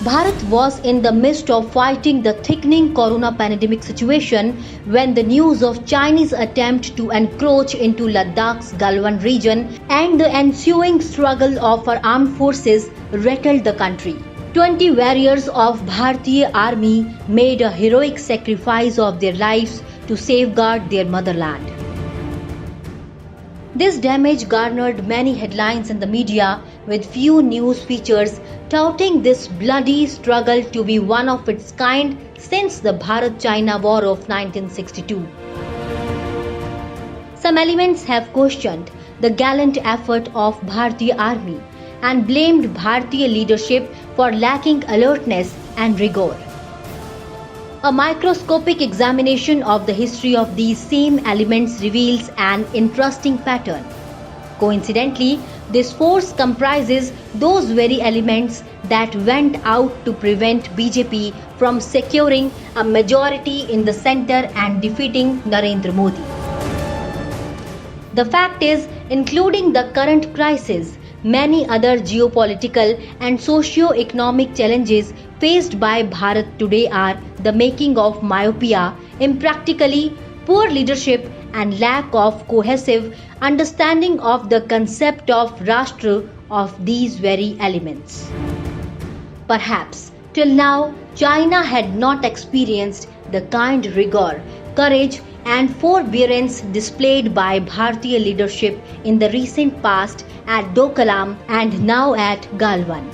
Bharat was in the midst of fighting the thickening corona pandemic situation when the news of Chinese attempt to encroach into Ladakh's Galwan region and the ensuing struggle of our armed forces rattled the country. 20 warriors of Bharatiya Army made a heroic sacrifice of their lives to safeguard their motherland. This damage garnered many headlines in the media, with few news features touting this bloody struggle to be one of its kind since the Bharat-China War of 1962. Some elements have questioned the gallant effort of Bharatiya Army and blamed Bharatiya leadership for lacking alertness and rigor. A microscopic examination of the history of these same elements reveals an interesting pattern. Coincidentally, this force comprises those very elements that went out to prevent BJP from securing a majority in the centre and defeating Narendra Modi. The fact is, including the current crisis, many other geopolitical and socio-economic challenges faced by Bharat today are the making of myopia, impracticality, poor leadership and lack of cohesive understanding of the concept of Rashtra of these very elements. Perhaps till now China had not experienced the kind rigor, courage and forbearance displayed by Bharatiya leadership in the recent past at Dokalam and now at Galwan.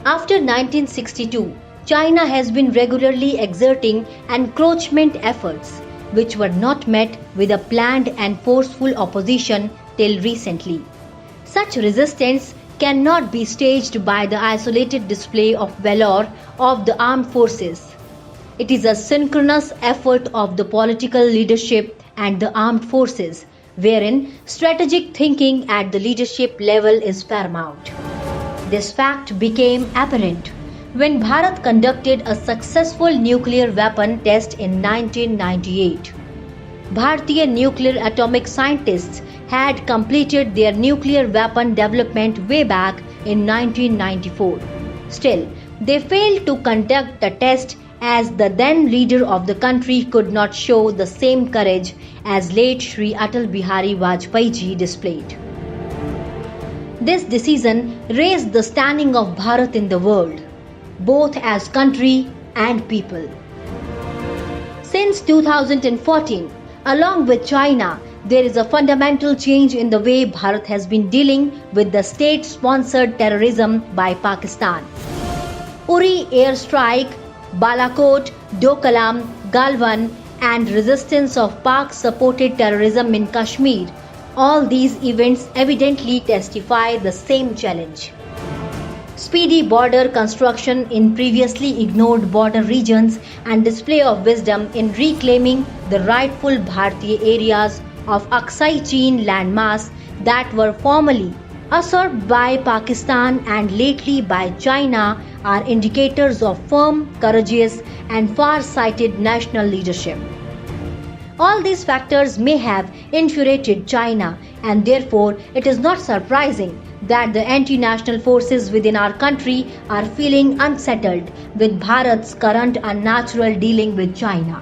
After 1962, China has been regularly exerting encroachment efforts which were not met with a planned and forceful opposition till recently. Such resistance cannot be staged by the isolated display of valor of the armed forces. It is a synchronous effort of the political leadership and the armed forces, wherein strategic thinking at the leadership level is paramount. This fact became apparent when Bharat conducted a successful nuclear weapon test in 1998. Bharatiya nuclear atomic scientists had completed their nuclear weapon development way back in 1994. Still, they failed to conduct the test as the then leader of the country could not show the same courage as late Shri Atal Bihari Vajpayee ji displayed. This decision raised the standing of Bharat in the world, both as country and people. Since 2014, along with China, there is a fundamental change in the way Bharat has been dealing with the state-sponsored terrorism by Pakistan. Uri airstrike, Balakot, Dokalam, Galwan and resistance of Pak-supported terrorism in Kashmir, all these events evidently testify the same challenge. Speedy border construction in previously ignored border regions and display of wisdom in reclaiming the rightful Bharatiya areas of Aksai Chin landmass that were formerly usurped by Pakistan and lately by China are indicators of firm, courageous and far-sighted national leadership. All these factors may have infuriated China, and therefore it is not surprising that the anti-national forces within our country are feeling unsettled with Bharat's current unnatural dealing with China.